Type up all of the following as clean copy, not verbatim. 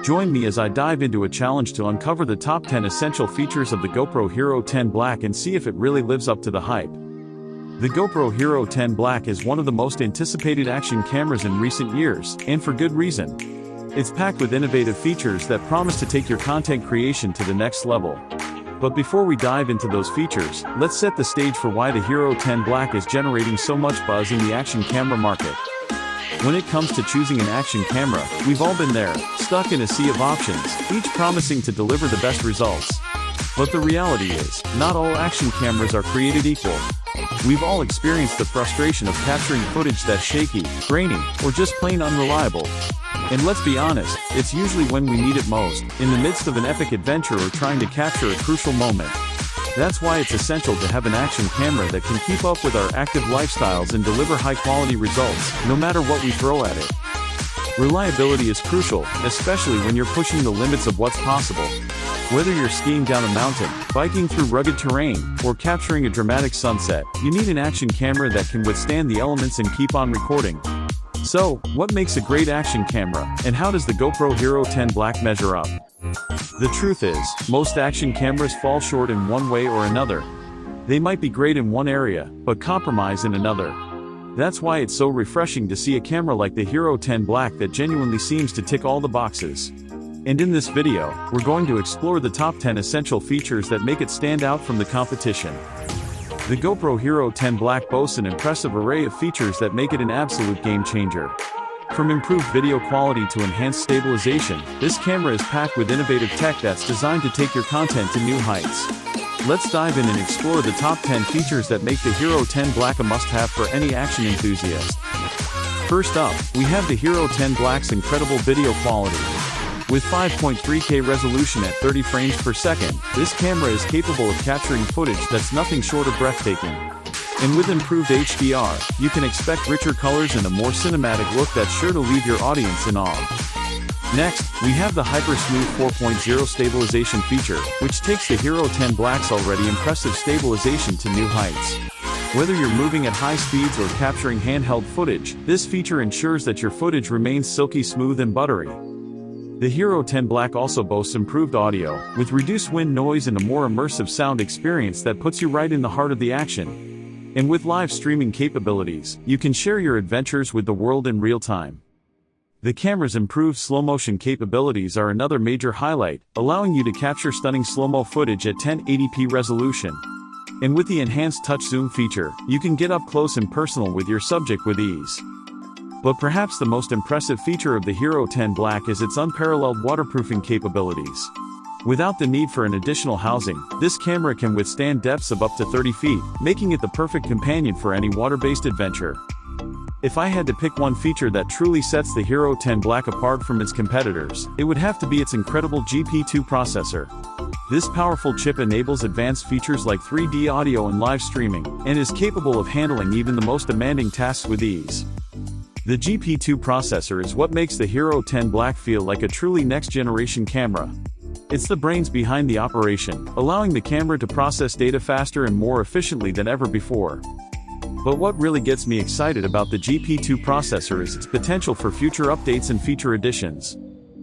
Join me as I dive into a challenge to uncover the top 10 essential features of the GoPro Hero 10 Black and see if it really lives up to the hype. The GoPro Hero 10 Black is one of the most anticipated action cameras in recent years, and for good reason. It's packed with innovative features that promise to take your content creation to the next level. But before we dive into those features, let's set the stage for why the Hero 10 Black is generating so much buzz in the action camera market. When it comes to choosing an action camera, we've all been there, stuck in a sea of options, each promising to deliver the best results. But the reality is, not all action cameras are created equal. We've all experienced the frustration of capturing footage that's shaky, grainy, or just plain unreliable. And let's be honest, it's usually when we need it most, in the midst of an epic adventure or trying to capture a crucial moment. That's why it's essential to have an action camera that can keep up with our active lifestyles and deliver high-quality results, no matter what we throw at it. Reliability is crucial, especially when you're pushing the limits of what's possible. Whether you're skiing down a mountain, biking through rugged terrain, or capturing a dramatic sunset, you need an action camera that can withstand the elements and keep on recording. So, what makes a great action camera, and how does the GoPro Hero 10 Black measure up? The truth is, most action cameras fall short in one way or another. They might be great in one area, but compromise in another. That's why it's so refreshing to see a camera like the Hero 10 Black that genuinely seems to tick all the boxes. And in this video, we're going to explore the top 10 essential features that make it stand out from the competition. The GoPro Hero 10 Black boasts an impressive array of features that make it an absolute game changer. From improved video quality to enhanced stabilization, this camera is packed with innovative tech that's designed to take your content to new heights. Let's dive in and explore the top 10 features that make the Hero 10 Black a must-have for any action enthusiast. First up, we have the Hero 10 Black's incredible video quality. With 5.3K resolution at 30 frames per second, this camera is capable of capturing footage that's nothing short of breathtaking. And with improved HDR, you can expect richer colors and a more cinematic look that's sure to leave your audience in awe. Next, we have the Hyper Smooth 4.0 stabilization feature, which takes the Hero 10 Black's already impressive stabilization to new heights. Whether you're moving at high speeds or capturing handheld footage, this feature ensures that your footage remains silky smooth and buttery. The Hero 10 Black also boasts improved audio, with reduced wind noise and a more immersive sound experience that puts you right in the heart of the action. And with live streaming capabilities, you can share your adventures with the world in real time. The camera's improved slow-motion capabilities are another major highlight, allowing you to capture stunning slow-mo footage at 1080p resolution. And with the enhanced touch zoom feature, you can get up close and personal with your subject with ease. But perhaps the most impressive feature of the Hero 10 Black is its unparalleled waterproofing capabilities. Without the need for an additional housing, this camera can withstand depths of up to 30 feet, making it the perfect companion for any water-based adventure. If I had to pick one feature that truly sets the Hero 10 Black apart from its competitors, it would have to be its incredible GP2 processor. This powerful chip enables advanced features like 3D audio and live streaming, and is capable of handling even the most demanding tasks with ease. The GP2 processor is what makes the Hero 10 Black feel like a truly next-generation camera. It's the brains behind the operation, allowing the camera to process data faster and more efficiently than ever before. But what really gets me excited about the GP2 processor is its potential for future updates and feature additions.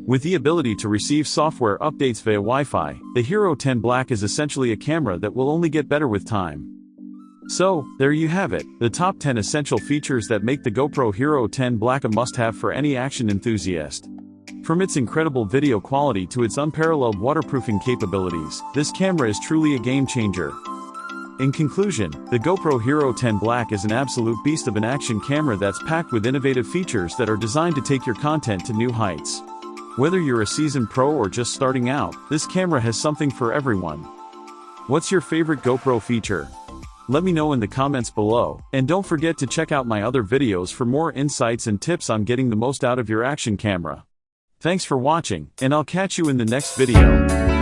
With the ability to receive software updates via Wi-Fi, the Hero 10 Black is essentially a camera that will only get better with time. So, there you have it, the top 10 essential features that make the GoPro Hero 10 Black a must-have for any action enthusiast. From its incredible video quality to its unparalleled waterproofing capabilities, this camera is truly a game changer. In conclusion, the GoPro Hero 10 Black is an absolute beast of an action camera that's packed with innovative features that are designed to take your content to new heights. Whether you're a seasoned pro or just starting out, this camera has something for everyone. What's your favorite GoPro feature? Let me know in the comments below, and don't forget to check out my other videos for more insights and tips on getting the most out of your action camera. Thanks for watching, and I'll catch you in the next video.